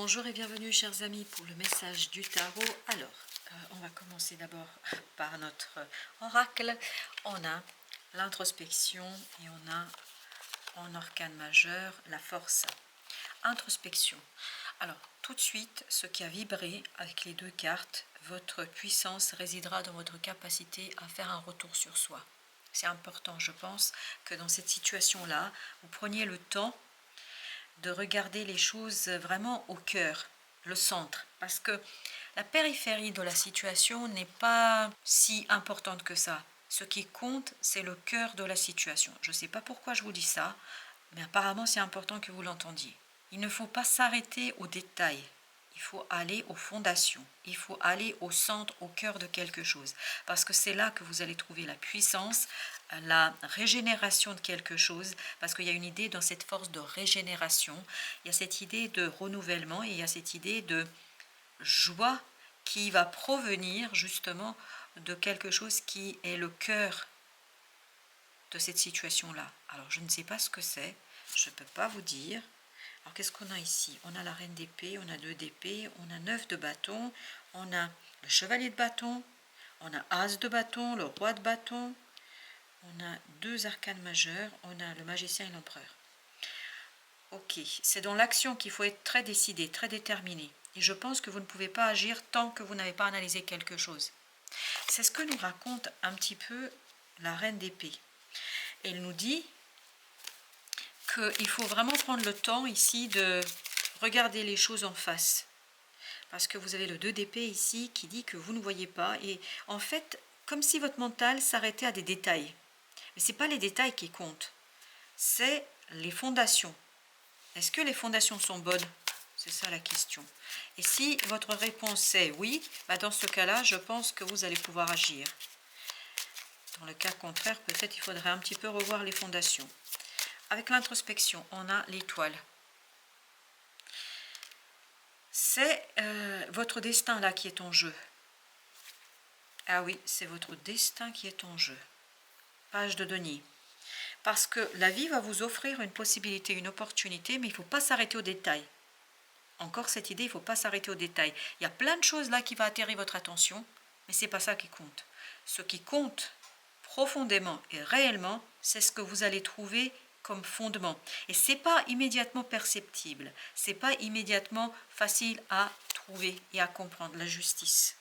Bonjour et bienvenue chers amis pour le message du tarot. Alors, on va commencer d'abord par notre oracle. On a l'introspection et on a en arcane majeur la force. Introspection. Alors, tout de suite, ce qui a vibré avec les deux cartes, votre puissance résidera dans votre capacité à faire un retour sur soi. C'est important, je pense, que dans cette situation-là, vous preniez le temps de regarder les choses vraiment au cœur, le centre, parce que la périphérie de la situation n'est pas si importante que ça. Ce qui compte, c'est le cœur de la situation. Je ne sais pas pourquoi je vous dis ça, mais apparemment c'est important que vous l'entendiez. Il ne faut pas s'arrêter aux détails. Il faut aller aux fondations, il faut aller au centre, au cœur de quelque chose. Parce que c'est là que vous allez trouver la puissance, la régénération de quelque chose. Parce qu'il y a une idée dans cette force de régénération, il y a cette idée de renouvellement et il y a cette idée de joie qui va provenir justement de quelque chose qui est le cœur de cette situation-là. Alors je ne sais pas ce que c'est, je ne peux pas vous dire. Alors qu'est-ce qu'on a ici? On a la reine d'épée, on a 2 d'épée, on a 9 de bâton, on a le chevalier de bâton, on a as de bâton, le roi de bâton, on a 2 arcanes majeurs, on a le magicien et l'empereur. Ok, c'est dans l'action qu'il faut être très décidé, très déterminé. Et je pense que vous ne pouvez pas agir tant que vous n'avez pas analysé quelque chose. C'est ce que nous raconte un petit peu la reine d'épée. Elle nous dit qu'il faut vraiment prendre le temps ici de regarder les choses en face. Parce que vous avez le 2 d'épée ici qui dit que vous ne voyez pas. Et en fait, comme si votre mental s'arrêtait à des détails. Mais ce n'est pas les détails qui comptent. C'est les fondations. Est-ce que les fondations sont bonnes? C'est ça la question. Et si votre réponse est oui, dans ce cas-là, je pense que vous allez pouvoir agir. Dans le cas contraire, peut-être il faudrait un petit peu revoir les fondations. Avec l'introspection, on a l'étoile. C'est votre destin là qui est en jeu. Ah oui, c'est votre destin qui est en jeu. Page de denier. Parce que la vie va vous offrir une possibilité, une opportunité, mais il ne faut pas s'arrêter aux détails. Encore cette idée, il ne faut pas s'arrêter aux détails. Il y a plein de choses là qui vont attirer votre attention, mais ce n'est pas ça qui compte. Ce qui compte profondément et réellement, c'est ce que vous allez trouver comme fondement. Et ce n'est pas immédiatement perceptible, ce n'est pas immédiatement facile à trouver et à comprendre, la justice.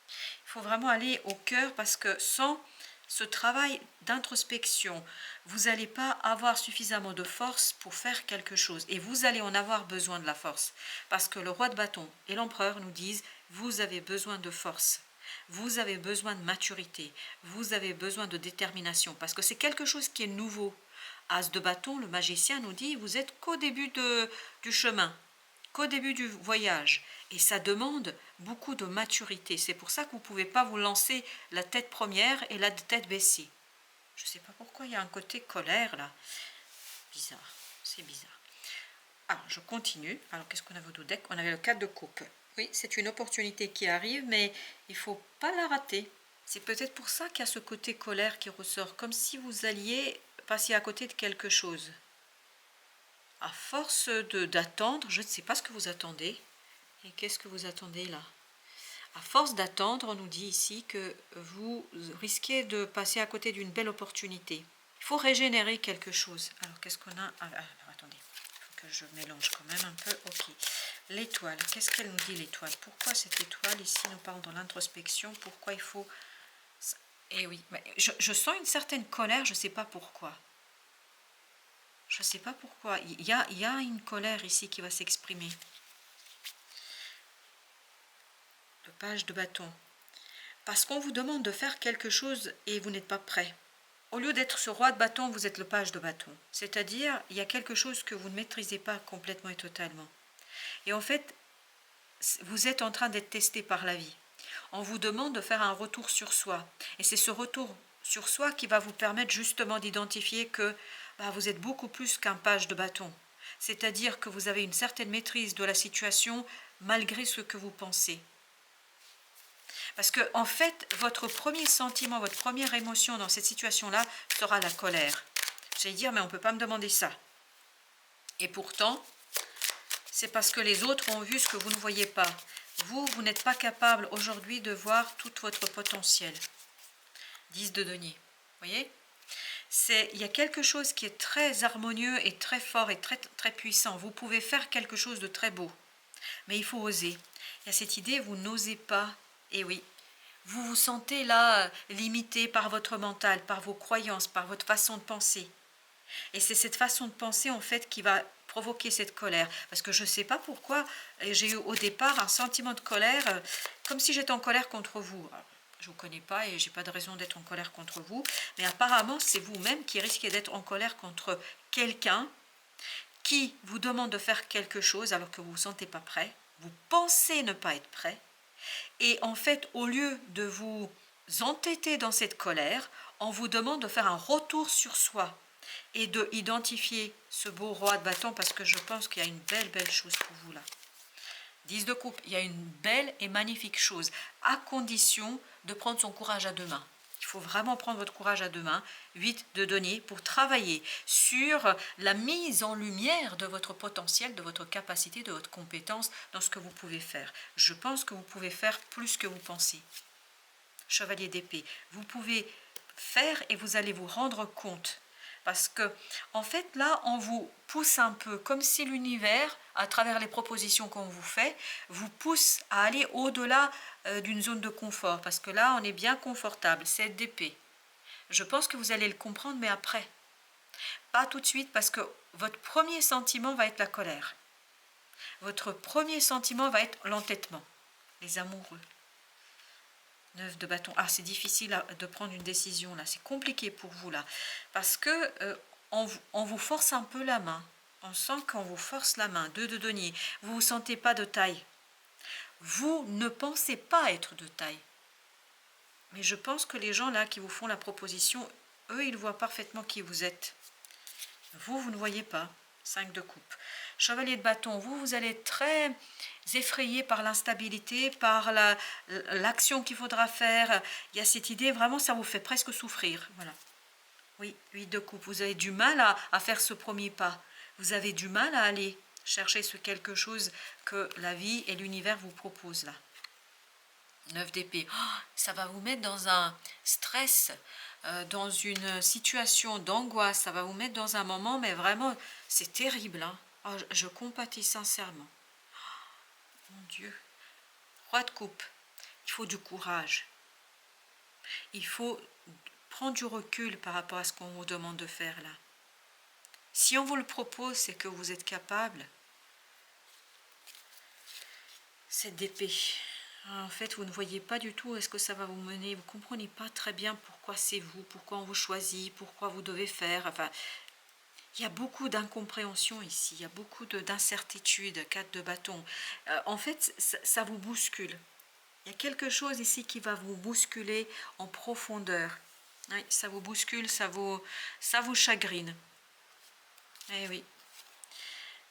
Il faut vraiment aller au cœur parce que sans ce travail d'introspection, vous n'allez pas avoir suffisamment de force pour faire quelque chose. Et vous allez en avoir besoin de la force. Parce que le roi de bâton et l'empereur nous disent, vous avez besoin de force. Vous avez besoin de maturité. Vous avez besoin de détermination. Parce que c'est quelque chose qui est nouveau. As de bâton, le magicien nous dit, vous êtes qu'au début du chemin, qu'au début du voyage. Et ça demande beaucoup de maturité. C'est pour ça que vous ne pouvez pas vous lancer la tête première et la tête baissée. Je ne sais pas pourquoi il y a un côté colère là. Bizarre, c'est bizarre. Alors, je continue. Alors, qu'est-ce qu'on avait au dos deck? On avait le 4 de coupe. Oui, c'est une opportunité qui arrive, mais il ne faut pas la rater. C'est peut-être pour ça qu'il y a ce côté colère qui ressort, comme si vous alliez passer à côté de quelque chose. À force d'attendre, je ne sais pas ce que vous attendez. Et qu'est-ce que vous attendez là? À force d'attendre, on nous dit ici que vous risquez de passer à côté d'une belle opportunité. Il faut régénérer quelque chose. Alors, qu'est-ce qu'on a? Attendez, il faut que je mélange quand même un peu. Ok. L'étoile, qu'est-ce qu'elle nous dit l'étoile? Pourquoi cette étoile ici nous parle dans l'introspection? Pourquoi il faut... Eh oui, mais je sens une certaine colère, je ne sais pas pourquoi. Je ne sais pas pourquoi. Il y a une colère ici qui va s'exprimer. Le page de bâton. Parce qu'on vous demande de faire quelque chose et vous n'êtes pas prêt. Au lieu d'être ce roi de bâton, vous êtes le page de bâton. C'est-à-dire, il y a quelque chose que vous ne maîtrisez pas complètement et totalement. Et en fait, vous êtes en train d'être testé par la vie. On vous demande de faire un retour sur soi. Et c'est ce retour sur soi qui va vous permettre justement d'identifier que vous êtes beaucoup plus qu'un page de bâton. C'est-à-dire que vous avez une certaine maîtrise de la situation malgré ce que vous pensez. Parce que, en fait, votre premier sentiment, votre première émotion dans cette situation-là sera la colère. Vous allez dire, mais on ne peut pas me demander ça. Et pourtant, c'est parce que les autres ont vu ce que vous ne voyez pas. Vous, vous n'êtes pas capable aujourd'hui de voir tout votre potentiel. 10 de denier, voyez? Il y a quelque chose qui est très harmonieux et très fort et très puissant. Vous pouvez faire quelque chose de très beau, mais il faut oser. Il y a cette idée, vous n'osez pas, et oui, vous vous sentez là limité par votre mental, par vos croyances, par votre façon de penser. Et c'est cette façon de penser en fait qui va provoquer cette colère. Parce que je ne sais pas pourquoi j'ai eu au départ un sentiment de colère, comme si j'étais en colère contre vous. Alors, je ne vous connais pas et je n'ai pas de raison d'être en colère contre vous. Mais apparemment, c'est vous-même qui risquez d'être en colère contre quelqu'un qui vous demande de faire quelque chose alors que vous ne vous sentez pas prêt. Vous pensez ne pas être prêt. Et en fait, au lieu de vous entêter dans cette colère, on vous demande de faire un retour sur soi et de identifier ce beau roi de bâton, parce que je pense qu'il y a une belle chose pour vous là. 10 de coupe, il y a une belle et magnifique chose, à condition de prendre son courage à deux mains. Il faut vraiment prendre votre courage à deux mains. 8 de denier pour travailler sur la mise en lumière de votre potentiel, de votre capacité, de votre compétence dans ce que vous pouvez faire. Je pense que vous pouvez faire plus que vous pensez. Chevalier d'épée, vous pouvez faire et vous allez vous rendre compte. Parce que, en fait, là, on vous pousse un peu, comme si l'univers, à travers les propositions qu'on vous fait, vous pousse à aller au-delà d'une zone de confort. Parce que là, on est bien confortable, 7 d'épée. Je pense que vous allez le comprendre, mais après. Pas tout de suite, parce que votre premier sentiment va être la colère. Votre premier sentiment va être l'entêtement, les amoureux. 9 de bâton. Ah, c'est difficile de prendre une décision là. C'est compliqué pour vous là. Parce que on vous force un peu la main. On sent qu'on vous force la main. 2 de denier. Vous ne vous sentez pas de taille. Vous ne pensez pas être de taille. Mais je pense que les gens là qui vous font la proposition, eux, ils voient parfaitement qui vous êtes. Vous ne voyez pas. 5 de coupe. Chevalier de bâton, vous allez être très effrayé par l'instabilité, par l'action qu'il faudra faire. Il y a cette idée, vraiment, ça vous fait presque souffrir. Voilà. Oui, 8 de coupe. Vous avez du mal à faire ce premier pas. Vous avez du mal à aller chercher ce quelque chose que la vie et l'univers vous proposent là. 9 d'épée. Oh, ça va vous mettre dans un stress, dans une situation d'angoisse. Ça va vous mettre dans un moment, mais vraiment, c'est terrible. Hein. Oh, je compatis sincèrement. Oh, mon Dieu. Roi de coupe. Il faut du courage. Il faut prendre du recul par rapport à ce qu'on vous demande de faire là. Si on vous le propose, c'est que vous êtes capable. 7 d'épée. En fait, vous ne voyez pas du tout où est-ce que ça va vous mener. Vous ne comprenez pas très bien pourquoi c'est vous, pourquoi on vous choisit, pourquoi vous devez faire. Enfin, il y a beaucoup d'incompréhension ici, il y a beaucoup d'incertitude. 4 de bâton. En fait, ça vous bouscule. Il y a quelque chose ici qui va vous bousculer en profondeur. Oui, ça vous bouscule, ça vous chagrine. Eh oui.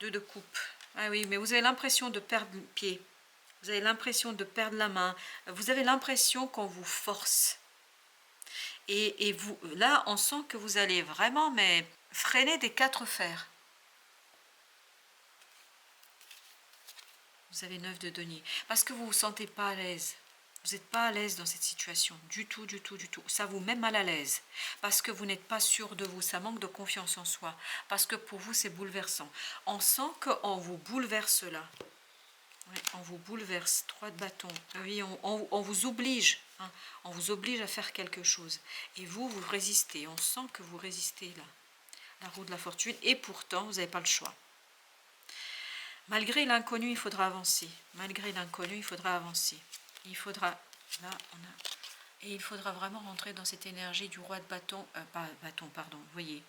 2 de coupe. Ah oui, mais vous avez l'impression de perdre le pied. Vous avez l'impression de perdre la main. Vous avez l'impression qu'on vous force. Et vous, là, on sent que vous allez vraiment freiner des 4 fers. Vous avez 9 de denier. Parce que vous ne vous sentez pas à l'aise. Vous n'êtes pas à l'aise dans cette situation. Du tout, du tout, du tout. Ça vous met mal à l'aise. Parce que vous n'êtes pas sûr de vous. Ça manque de confiance en soi. Parce que pour vous, c'est bouleversant. On sent qu'on vous bouleverse là. Oui, on vous bouleverse. 3 de bâton. Oui, on vous oblige. Hein, on vous oblige à faire quelque chose. Et vous résistez. On sent que vous résistez là. La roue de la fortune. Et pourtant, vous n'avez pas le choix. Malgré l'inconnu, il faudra avancer. Malgré l'inconnu, il faudra avancer. Il faudra... Là, et il faudra vraiment rentrer dans cette énergie du roi de bâton. Pas bâton, pardon. Vous voyez.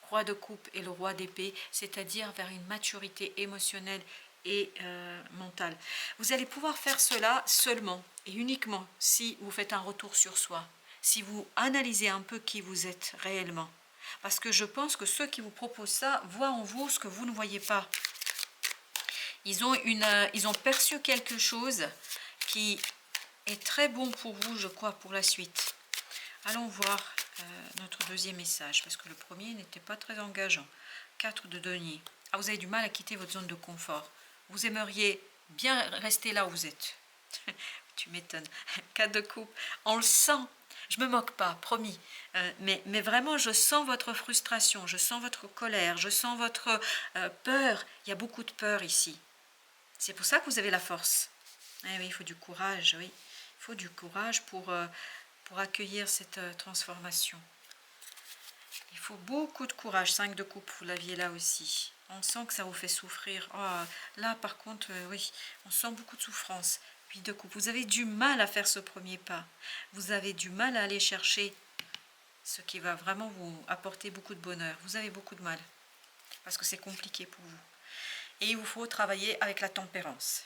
Roi de coupe et le roi d'épée. C'est-à-dire vers une maturité émotionnelle et mentale. Vous allez pouvoir faire cela seulement et uniquement si vous faites un retour sur soi, si vous analysez un peu qui vous êtes réellement. Parce que je pense que ceux qui vous proposent ça voient en vous ce que vous ne voyez pas. Ils ont perçu quelque chose qui est très bon pour vous, je crois, pour la suite. Allons voir notre deuxième message, parce que le premier n'était pas très engageant. 4 de denier. Ah, vous avez du mal à quitter votre zone de confort. vous aimeriez bien rester là où vous êtes. Tu m'étonnes. 4 de coupe, on le sent. Je me moque pas, promis. Mais vraiment, je sens votre frustration, je sens votre colère, je sens votre peur. Il y a beaucoup de peur ici. C'est pour ça que vous avez la force. Eh oui, il faut du courage, oui. Il faut du courage pour accueillir cette transformation. Il faut beaucoup de courage. 5 de coupe, vous l'aviez là aussi. On sent que ça vous fait souffrir. Oh, là, par contre, oui, on sent beaucoup de souffrance. 8 de coupe, vous avez du mal à faire ce premier pas. Vous avez du mal à aller chercher ce qui va vraiment vous apporter beaucoup de bonheur. Vous avez beaucoup de mal parce que c'est compliqué pour vous. Et il vous faut travailler avec la tempérance,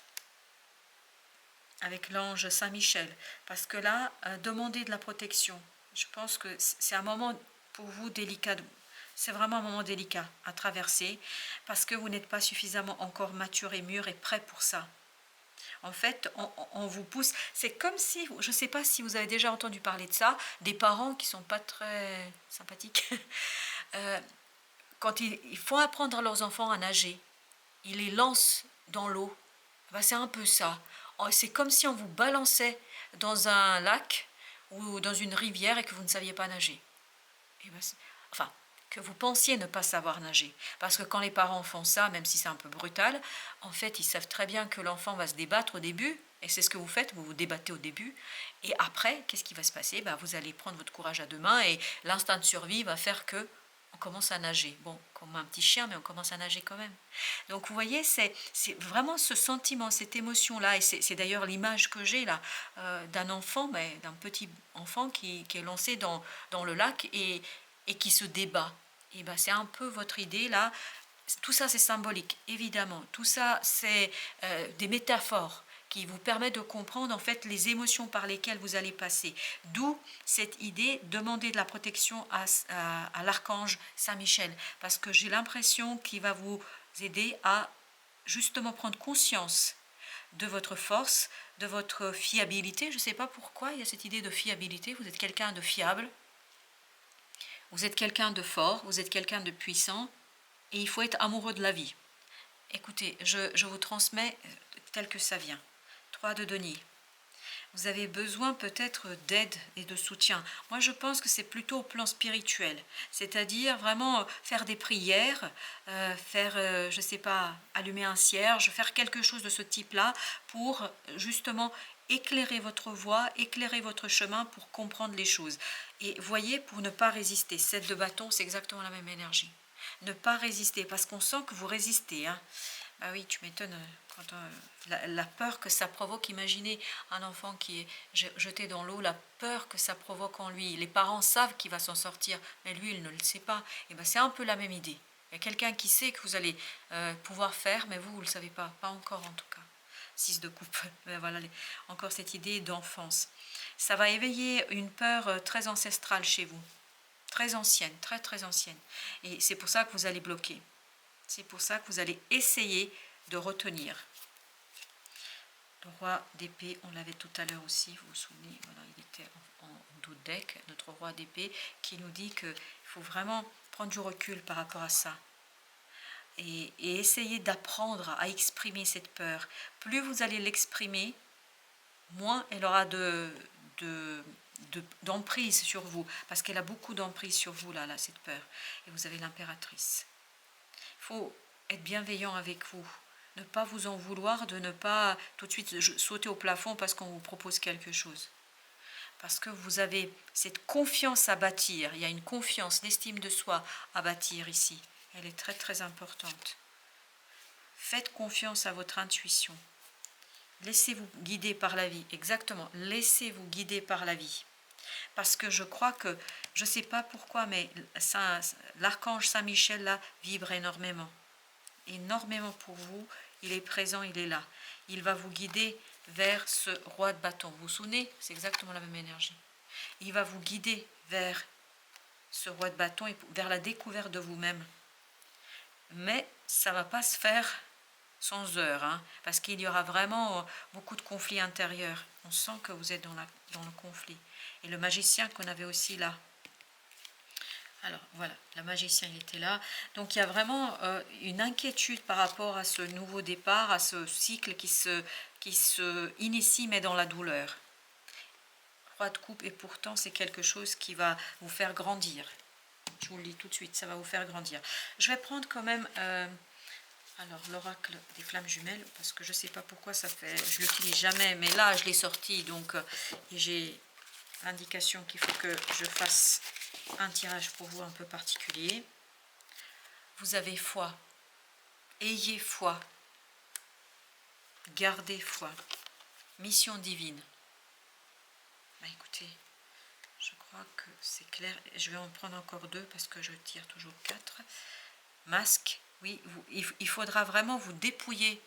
avec l'ange Saint-Michel, parce que là, demandez de la protection. Je pense que c'est un moment pour vous délicat. C'est vraiment un moment délicat à traverser, parce que vous n'êtes pas suffisamment encore mature et mûr et prêt pour ça. En fait, on vous pousse. C'est comme si, je ne sais pas si vous avez déjà entendu parler de ça, des parents qui ne sont pas très sympathiques. Quand ils font apprendre à leurs enfants à nager, ils les lancent dans l'eau. Ben, c'est un peu ça. C'est comme si on vous balançait dans un lac ou dans une rivière et que vous ne saviez pas nager. Et ben, enfin, que vous pensiez ne pas savoir nager. Parce que quand les parents font ça, même si c'est un peu brutal, en fait, ils savent très bien que l'enfant va se débattre au début, et c'est ce que vous faites, vous vous débattez au début, et après, qu'est-ce qui va se passer? Ben, vous allez prendre votre courage à deux mains, et l'instinct de survie va faire que on commence à nager. Bon, comme un petit chien, mais on commence à nager quand même. Donc vous voyez, c'est vraiment ce sentiment, cette émotion-là, et c'est d'ailleurs l'image que j'ai là, d'un enfant, d'un petit enfant qui est lancé dans le lac et qui se débat. Et ben, c'est un peu votre idée là. Tout ça c'est symbolique, évidemment. Tout ça c'est des métaphores qui vous permettent de comprendre en fait les émotions par lesquelles vous allez passer. D'où cette idée, demander de la protection à l'archange Saint-Michel, parce que j'ai l'impression qu'il va vous aider à justement prendre conscience de votre force, de votre fiabilité. Je ne sais pas pourquoi il y a cette idée de fiabilité. Vous êtes quelqu'un de fiable, vous êtes quelqu'un de fort, vous êtes quelqu'un de puissant, et il faut être amoureux de la vie. Écoutez, je vous transmets tel que ça vient. 3 de denier. Vous avez besoin peut-être d'aide et de soutien. Moi, je pense que c'est plutôt au plan spirituel, c'est-à-dire vraiment faire des prières, faire, je ne sais pas, allumer un cierge, faire quelque chose de ce type-là pour justement éclairer votre voie, éclairer votre chemin pour comprendre les choses. Et voyez, pour ne pas résister, 7 de bâton, c'est exactement la même énergie. Ne pas résister, parce qu'on sent que vous résistez, hein. Ah oui, tu m'étonnes, quand la peur que ça provoque. Imaginez un enfant qui est jeté dans l'eau, la peur que ça provoque en lui. Les parents savent qu'il va s'en sortir, mais lui, il ne le sait pas. Et ben, c'est un peu la même idée. Il y a quelqu'un qui sait que vous allez pouvoir faire, mais vous ne le savez pas. Pas encore en tout cas. 6 de coupe. Mais voilà, encore cette idée d'enfance. Ça va éveiller une peur très ancestrale chez vous. Très ancienne, très très ancienne. Et c'est pour ça que vous allez bloquer. C'est pour ça que vous allez essayer de retenir. Le roi d'épée, on l'avait tout à l'heure aussi, vous vous souvenez, voilà, il était en dos de deck, notre roi d'épée, qui nous dit qu'il faut vraiment prendre du recul par rapport à ça. Et essayer d'apprendre à exprimer cette peur. Plus vous allez l'exprimer, moins elle aura d'emprise sur vous, parce qu'elle a beaucoup d'emprise sur vous, là, cette peur. Et vous avez l'impératrice. Il faut être bienveillant avec vous, ne pas vous en vouloir de ne pas tout de suite sauter au plafond parce qu'on vous propose quelque chose. Parce que vous avez cette confiance à bâtir, il y a une confiance, l'estime de soi à bâtir ici. Elle est très très importante. Faites confiance à votre intuition. Laissez-vous guider par la vie, exactement, laissez-vous guider par la vie. Parce que je crois que, je ne sais pas pourquoi, mais l'archange Saint-Michel là vibre énormément. Énormément pour vous, il est présent, il est là. Il va vous guider vers ce roi de bâton. Vous vous souvenez? C'est exactement la même énergie. Il va vous guider vers ce roi de bâton et vers la découverte de vous-même. Mais ça ne va pas se faire sans heurts, hein, parce qu'il y aura vraiment beaucoup de conflits intérieurs. On sent que vous êtes dans le conflit. Et le magicien qu'on avait aussi là. Alors voilà, la magicien il était là. Donc il y a vraiment une inquiétude par rapport à ce nouveau départ, à ce cycle qui se initie mais dans la douleur. Roi de coupe, et pourtant c'est quelque chose qui va vous faire grandir. Je vous le dis tout de suite, ça va vous faire grandir. Je vais prendre quand même alors l'oracle des flammes jumelles, parce que je ne sais pas pourquoi ça fait, je l'utilise jamais, mais là je l'ai sorti, donc et j'ai l'indication qu'il faut que je fasse un tirage pour vous un peu particulier. Vous avez foi, ayez foi, gardez foi, mission divine. Bah écoutez, je crois que c'est clair. Je vais en prendre encore 2 parce que je tire toujours 4. Masque, oui, il faudra vraiment vous dépouiller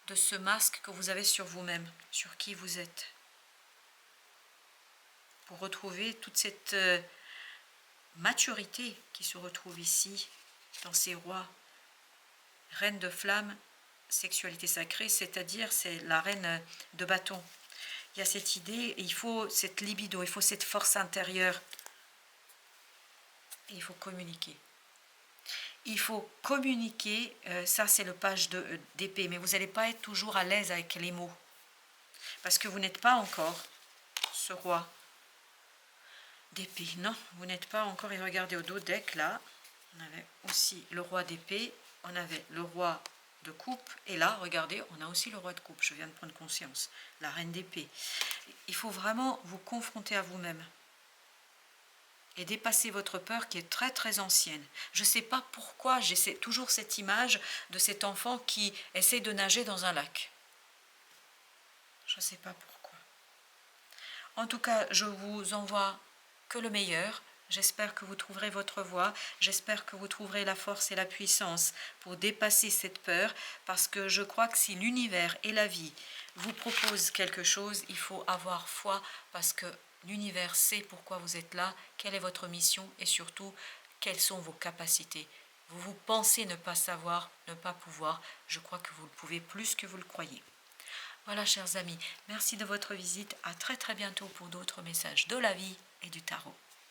de ce masque que vous avez sur vous-même, sur qui vous êtes, pour retrouver toute cette maturité qui se retrouve ici, dans ces rois. Reine de flamme, sexualité sacrée, c'est-à-dire c'est la reine de bâton. Il y a cette idée, il faut cette libido, il faut cette force intérieure. Et il faut communiquer. Il faut communiquer, ça c'est le page d'épée, mais vous n'allez pas être toujours à l'aise avec les mots. Parce que vous n'êtes pas encore ce roi d'épée. Non, vous n'êtes pas encore, et regardez au dos deck là, on avait aussi le roi d'épée, on avait le roi de coupe, et là, regardez, on a aussi le roi de coupe, je viens de prendre conscience, la reine d'épée. Il faut vraiment vous confronter à vous-même et dépasser votre peur qui est très très ancienne. Je ne sais pas pourquoi j'ai toujours cette image de cet enfant qui essaie de nager dans un lac. Je ne sais pas pourquoi. En tout cas, je vous envoie que le meilleur. J'espère que vous trouverez votre voie, j'espère que vous trouverez la force et la puissance pour dépasser cette peur, parce que je crois que si l'univers et la vie vous proposent quelque chose, il faut avoir foi, parce que l'univers sait pourquoi vous êtes là, quelle est votre mission et surtout, quelles sont vos capacités. Vous pensez ne pas savoir, ne pas pouvoir, je crois que vous le pouvez plus que vous le croyez. Voilà, chers amis, merci de votre visite, à très très bientôt pour d'autres messages de la vie et du tarot.